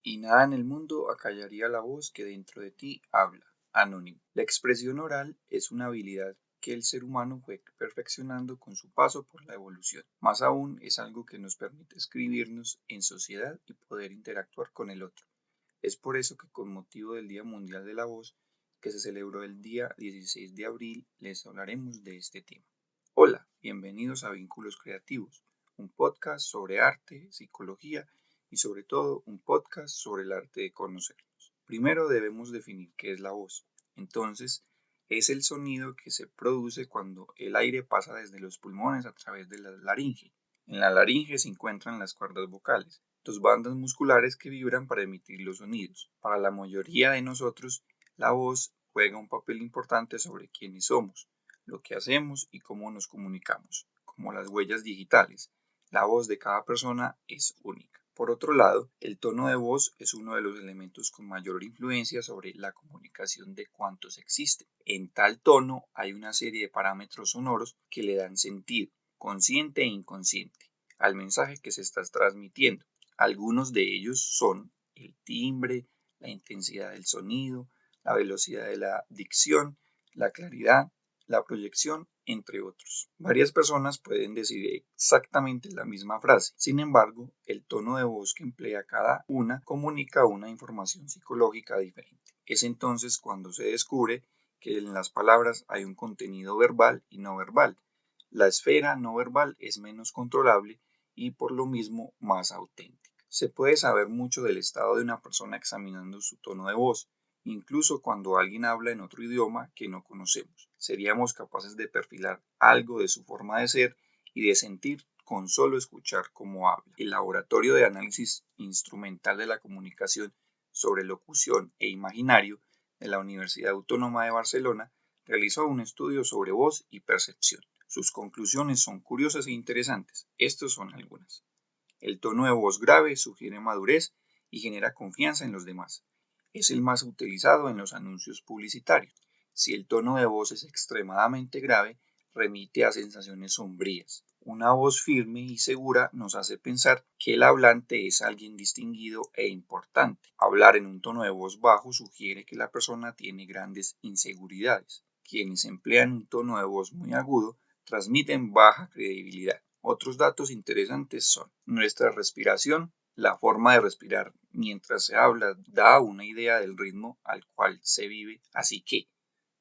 y nada en el mundo acallaría la voz que dentro de ti habla. Anónimo. La expresión oral es una habilidad que el ser humano fue perfeccionando con su paso por la evolución. Más aún es algo que nos permite escribirnos en sociedad y poder interactuar con el otro. Es por eso que con motivo del Día Mundial de la Voz, que se celebró el día 16 de abril, les hablaremos de este tema. Hola, bienvenidos a Vínculos Creativos, un podcast sobre arte, psicología y sobre todo un podcast sobre el arte de conocernos. Primero debemos definir qué es la voz. Entonces, es el sonido que se produce cuando el aire pasa desde los pulmones a través de la laringe. En la laringe se encuentran las cuerdas vocales, dos bandas musculares que vibran para emitir los sonidos. Para la mayoría de nosotros, la voz juega un papel importante sobre quiénes somos, lo que hacemos y cómo nos comunicamos, como las huellas digitales. La voz de cada persona es única. Por otro lado, el tono de voz es uno de los elementos con mayor influencia sobre la comunicación de cuantos existen. En tal tono hay una serie de parámetros sonoros que le dan sentido, consciente e inconsciente, al mensaje que se está transmitiendo. Algunos de ellos son el timbre, la intensidad del sonido, la velocidad de la dicción, la claridad, la proyección, entre otros. Varias personas pueden decir exactamente la misma frase, sin embargo, el tono de voz que emplea cada una comunica una información psicológica diferente. Es entonces cuando se descubre que en las palabras hay un contenido verbal y no verbal. La esfera no verbal es menos controlable y por lo mismo más auténtica. Se puede saber mucho del estado de una persona examinando su tono de voz. Incluso cuando alguien habla en otro idioma que no conocemos, seríamos capaces de perfilar algo de su forma de ser y de sentir con solo escuchar cómo habla. El Laboratorio de Análisis Instrumental de la Comunicación sobre Locución e Imaginario de la Universidad Autónoma de Barcelona realizó un estudio sobre voz y percepción. Sus conclusiones son curiosas e interesantes. Estos son algunas. El tono de voz grave sugiere madurez y genera confianza en los demás. Es el más utilizado en los anuncios publicitarios. Si el tono de voz es extremadamente grave, remite a sensaciones sombrías. Una voz firme y segura nos hace pensar que el hablante es alguien distinguido e importante. Hablar en un tono de voz bajo sugiere que la persona tiene grandes inseguridades. Quienes emplean un tono de voz muy agudo transmiten baja credibilidad. Otros datos interesantes son nuestra respiración. La forma de respirar mientras se habla da una idea del ritmo al cual se vive, así que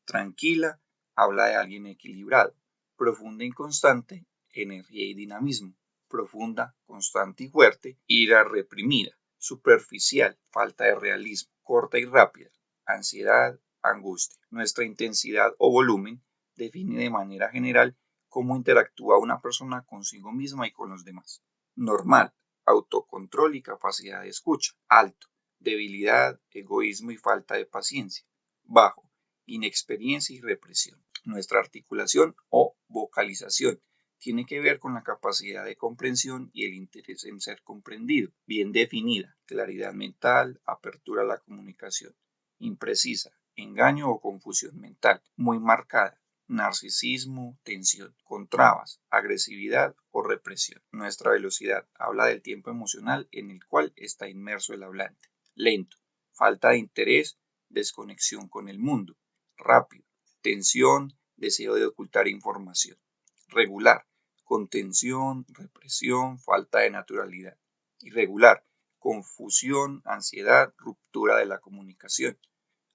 tranquila habla de alguien equilibrado, profunda y constante, energía y dinamismo, profunda, constante y fuerte, ira reprimida, superficial, falta de realismo, corta y rápida, ansiedad, angustia. Nuestra intensidad o volumen define de manera general cómo interactúa una persona consigo misma y con los demás. Normal, autocontrol y capacidad de escucha. Alto, debilidad, egoísmo y falta de paciencia. Bajo, inexperiencia y represión. Nuestra articulación o vocalización tiene que ver con la capacidad de comprensión y el interés en ser comprendido. Bien definida, claridad mental, apertura a la comunicación. Imprecisa, engaño o confusión mental. Muy marcada, narcisismo, tensión, con trabas, agresividad o represión. Nuestra velocidad habla del tiempo emocional en el cual está inmerso el hablante. Lento, falta de interés, desconexión con el mundo. Rápido, tensión, deseo de ocultar información. Regular, contención, represión, falta de naturalidad. Irregular, confusión, ansiedad, ruptura de la comunicación.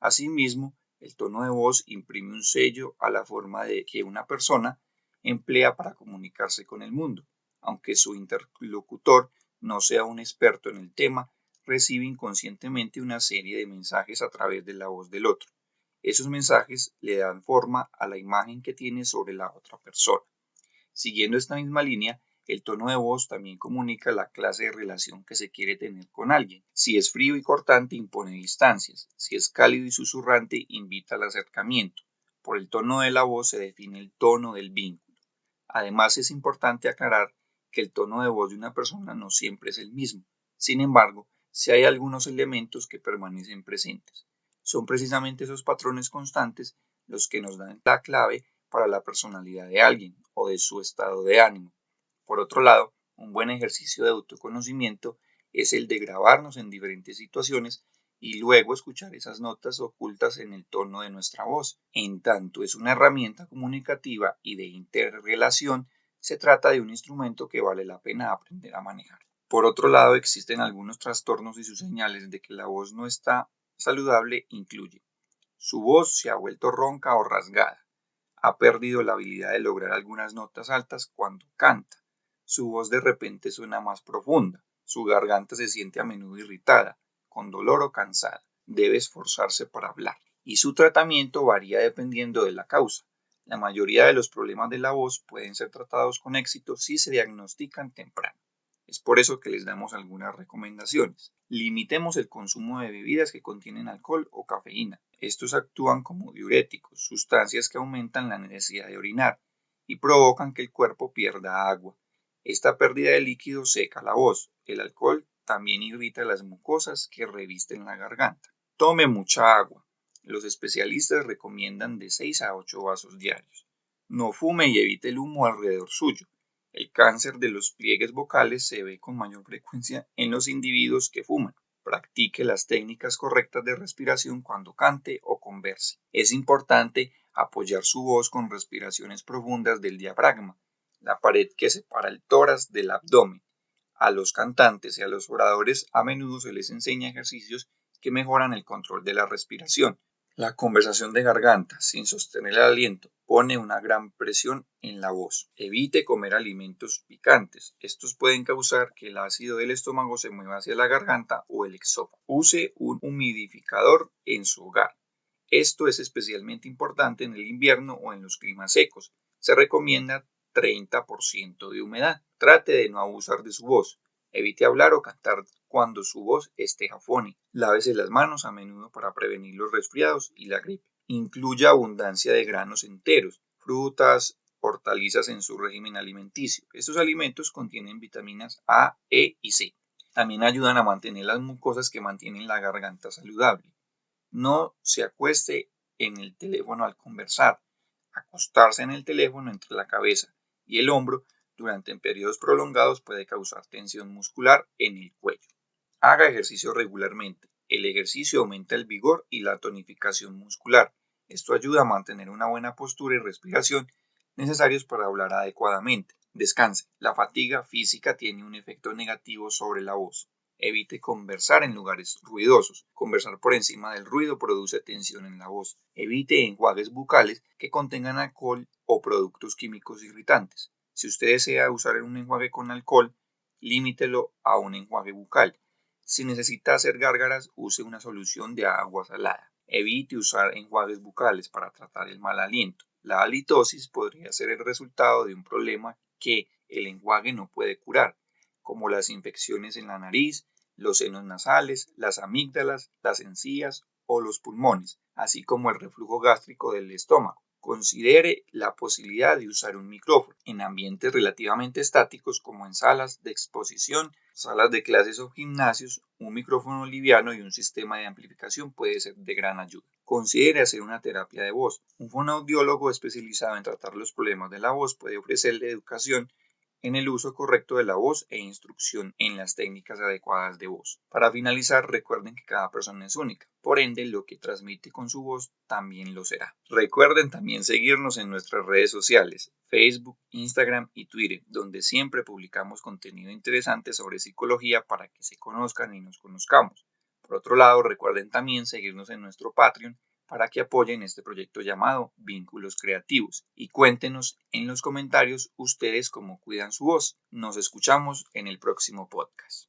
Asimismo, el tono de voz imprime un sello a la forma de que una persona emplea para comunicarse con el mundo. Aunque su interlocutor no sea un experto en el tema, recibe inconscientemente una serie de mensajes a través de la voz del otro. Esos mensajes le dan forma a la imagen que tiene sobre la otra persona. Siguiendo esta misma línea, el tono de voz también comunica la clase de relación que se quiere tener con alguien. Si es frío y cortante, impone distancias. Si es cálido y susurrante, invita al acercamiento. Por el tono de la voz se define el tono del vínculo. Además, es importante aclarar que el tono de voz de una persona no siempre es el mismo. Sin embargo, sí hay algunos elementos que permanecen presentes. Son precisamente esos patrones constantes los que nos dan la clave para la personalidad de alguien o de su estado de ánimo. Por otro lado, un buen ejercicio de autoconocimiento es el de grabarnos en diferentes situaciones y luego escuchar esas notas ocultas en el tono de nuestra voz. En tanto es una herramienta comunicativa y de interrelación, se trata de un instrumento que vale la pena aprender a manejar. Por otro lado, existen algunos trastornos y sus señales de que la voz no está saludable incluye: su voz se ha vuelto ronca o rasgada, ha perdido la habilidad de lograr algunas notas altas cuando canta, su voz de repente suena más profunda, su garganta se siente a menudo irritada, con dolor o cansada, debe esforzarse para hablar, y su tratamiento varía dependiendo de la causa. La mayoría de los problemas de la voz pueden ser tratados con éxito si se diagnostican temprano. Es por eso que les damos algunas recomendaciones. Limitemos el consumo de bebidas que contienen alcohol o cafeína. Estos actúan como diuréticos, sustancias que aumentan la necesidad de orinar y provocan que el cuerpo pierda agua. Esta pérdida de líquido seca la voz. El alcohol también irrita las mucosas que revisten la garganta. Tome mucha agua. Los especialistas recomiendan de 6 a 8 vasos diarios. No fume y evite el humo alrededor suyo. El cáncer de los pliegues vocales se ve con mayor frecuencia en los individuos que fuman. Practique las técnicas correctas de respiración cuando cante o converse. Es importante apoyar su voz con respiraciones profundas del diafragma, la pared que separa el tórax del abdomen. A los cantantes y a los oradores a menudo se les enseña ejercicios que mejoran el control de la respiración. La conversación de garganta, sin sostener el aliento, pone una gran presión en la voz. Evite comer alimentos picantes. Estos pueden causar que el ácido del estómago se mueva hacia la garganta o el exófago. Use un humidificador en su hogar. Esto es especialmente importante en el invierno o en los climas secos. Se recomienda 30% de humedad. Trate de no abusar de su voz. Evite hablar o cantar cuando su voz esté afónica. Lávese las manos a menudo para prevenir los resfriados y la gripe. Incluya abundancia de granos enteros, frutas, hortalizas en su régimen alimenticio. Estos alimentos contienen vitaminas A, E y C. También ayudan a mantener las mucosas que mantienen la garganta saludable. No se acueste en el teléfono al conversar. Acostarse en el teléfono entre la cabeza y el hombro durante periodos prolongados puede causar tensión muscular en el cuello. Haga ejercicio regularmente. El ejercicio aumenta el vigor y la tonificación muscular. Esto ayuda a mantener una buena postura y respiración necesarios para hablar adecuadamente. Descanse. La fatiga física tiene un efecto negativo sobre la voz. Evite conversar en lugares ruidosos. Conversar por encima del ruido produce tensión en la voz. Evite enjuagues bucales que contengan alcohol o productos químicos irritantes. Si usted desea usar un enjuague con alcohol, límitelo a un enjuague bucal. Si necesita hacer gárgaras, use una solución de agua salada. Evite usar enjuagues bucales para tratar el mal aliento. La halitosis podría ser el resultado de un problema que el enjuague no puede curar, como las infecciones en la nariz, los senos nasales, las amígdalas, las encías o los pulmones, así como el reflujo gástrico del estómago. Considere la posibilidad de usar un micrófono en ambientes relativamente estáticos como en salas de exposición, salas de clases o gimnasios. Un micrófono liviano y un sistema de amplificación puede ser de gran ayuda. Considere hacer una terapia de voz. Un fonoaudiólogo especializado en tratar los problemas de la voz puede ofrecerle educación en el uso correcto de la voz e instrucción en las técnicas adecuadas de voz. Para finalizar, recuerden que cada persona es única, por ende lo que transmite con su voz también lo será. Recuerden también seguirnos en nuestras redes sociales, Facebook, Instagram y Twitter, donde siempre publicamos contenido interesante sobre psicología para que se conozcan y nos conozcamos. Por otro lado, recuerden también seguirnos en nuestro Patreon para que apoyen este proyecto llamado Vínculos Creativos y cuéntenos en los comentarios ustedes cómo cuidan su voz. Nos escuchamos en el próximo podcast.